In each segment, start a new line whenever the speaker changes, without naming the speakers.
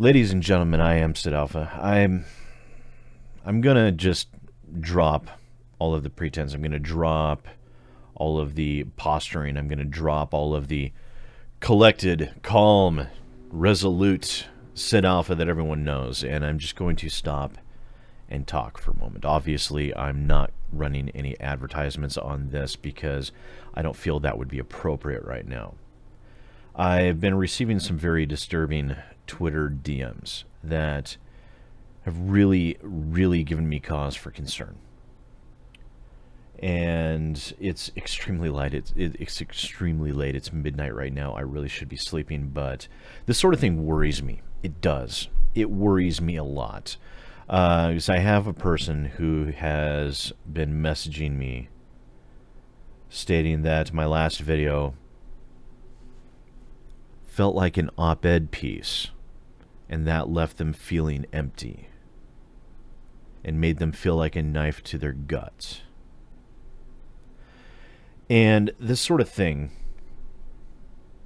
Ladies and gentlemen, I am SidAlpha. I'm gonna just drop all of the pretense. I'm gonna drop all of the posturing. I'm gonna drop all of the collected, calm, resolute SidAlpha that everyone knows, and I'm just going to stop and talk for a moment. Obviously, I'm not running any advertisements on this because I don't feel that would be appropriate right now. I've been receiving some very disturbing Twitter DMs that have really, really given me cause for concern. And it's extremely late. It's extremely late. It's midnight right now. I really should be sleeping, but this sort of thing worries me. It does. It worries me a lot. Because I have a person who has been messaging me stating that my last video felt like an op-ed piece, and that left them feeling empty and made them feel like a knife to their guts. And this sort of thing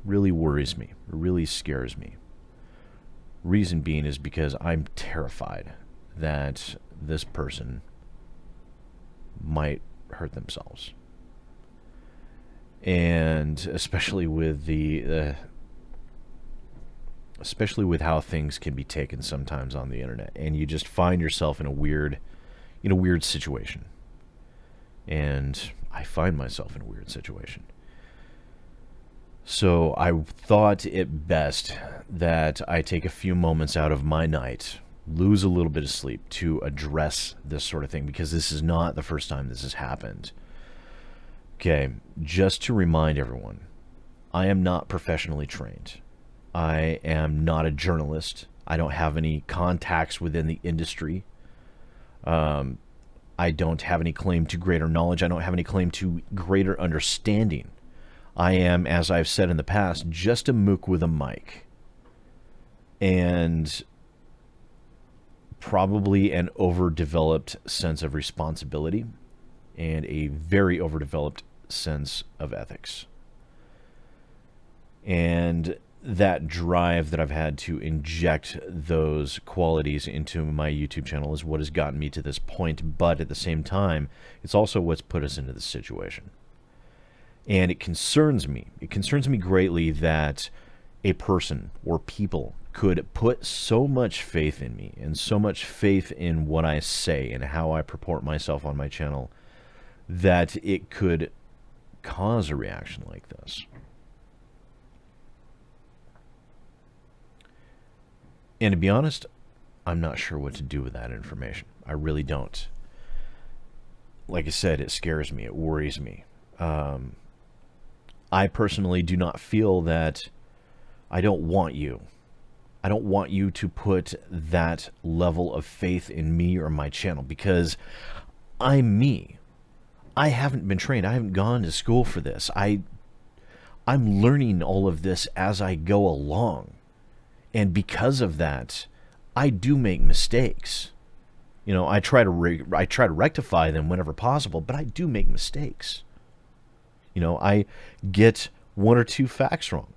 really worries me, really scares me. Reason being is because I'm terrified that this person might hurt themselves. And especially with especially with how things can be taken sometimes on the internet, and you just find yourself in a weird situation. And I find myself in a weird situation. So I thought it best that I take a few moments out of my night, lose a little bit of sleep, to address this sort of thing, because this is not the first time this has happened. Okay, just to remind everyone, I am not professionally trained. I am not a journalist. I don't have any contacts within the industry. I don't have any claim to greater knowledge. I don't have any claim to greater understanding. I am, as I've said in the past, just a mook with a mic. And probably an overdeveloped sense of responsibility and a very overdeveloped sense of ethics. And that drive that I've had to inject those qualities into my YouTube channel is what has gotten me to this point, but at the same time, it's also what's put us into this situation. And it concerns me. It concerns me greatly that a person or people could put so much faith in me and so much faith in what I say and how I purport myself on my channel that it could cause a reaction like this. And to be honest, I'm not sure what to do with that information. I really don't. Like I said, it scares me. It worries me. I personally do not feel that I don't want you. I don't want you to put that level of faith in me or my channel, because I'm me. I haven't been trained. I haven't gone to school for this. I'm learning all of this as I go along. And because of that, I do make mistakes. You know, I try to rectify them whenever possible, but I do make mistakes. You know, I get one or two facts wrong.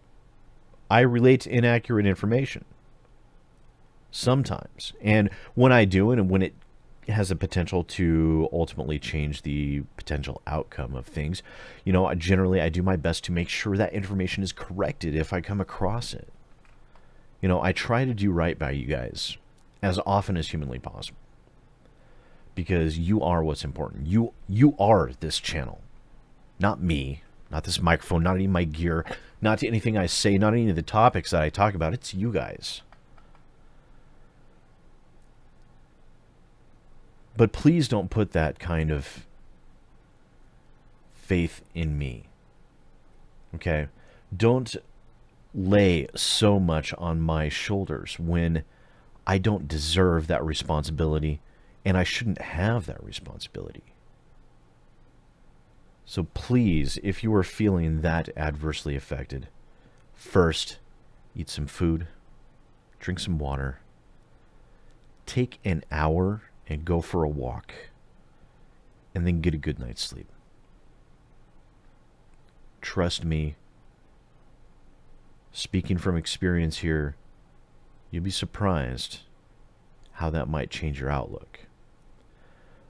I relate inaccurate information sometimes. And when I do it, and when it has a potential to ultimately change the potential outcome of things, you know, generally I do my best to make sure that information is corrected if I come across it. You know, I try to do right by you guys as often as humanly possible, because you are what's important. You are this channel, not me, not this microphone, not any of my gear, not anything I say, not any of the topics that I talk about. It's you guys. But please don't put that kind of faith in me. Okay? Don't lay so much on my shoulders when I don't deserve that responsibility, and I shouldn't have that responsibility. So please, if you are feeling that adversely affected, first, eat some food, drink some water, take an hour and go for a walk, and then get a good night's sleep. Trust me, speaking from experience here, you'd be surprised how that might change your outlook.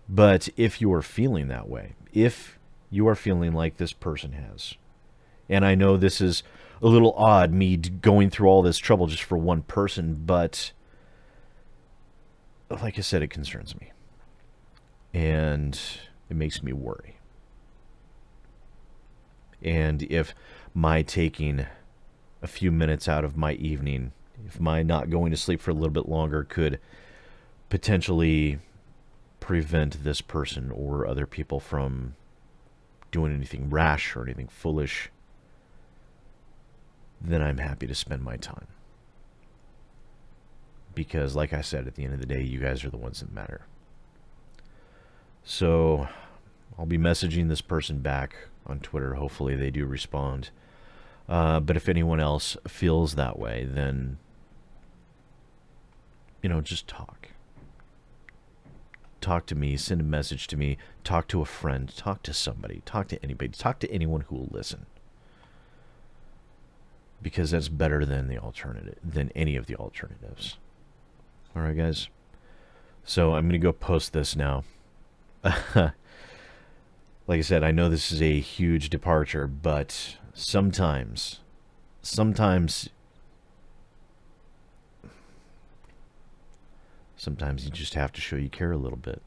But if you are feeling that way, if you are feeling like this person has, and I know this is a little odd, me going through all this trouble just for one person, but like I said, it concerns me. And it makes me worry. And if my taking a few minutes out of my evening, if my not going to sleep for a little bit longer could potentially prevent this person or other people from doing anything rash or anything foolish, then I'm happy to spend my time. Because, like I said, at the end of the day, you guys are the ones that matter. So, I'll be messaging this person back on Twitter. Hopefully they do respond. But if anyone else feels that way, then, just talk. Talk to me, send a message to me, talk to a friend, talk to somebody, talk to anybody, talk to anyone who will listen. Because that's better than any of the alternatives. All right, guys. So I'm going to go post this now. Like I said, I know this is a huge departure, but sometimes you just have to show you care a little bit.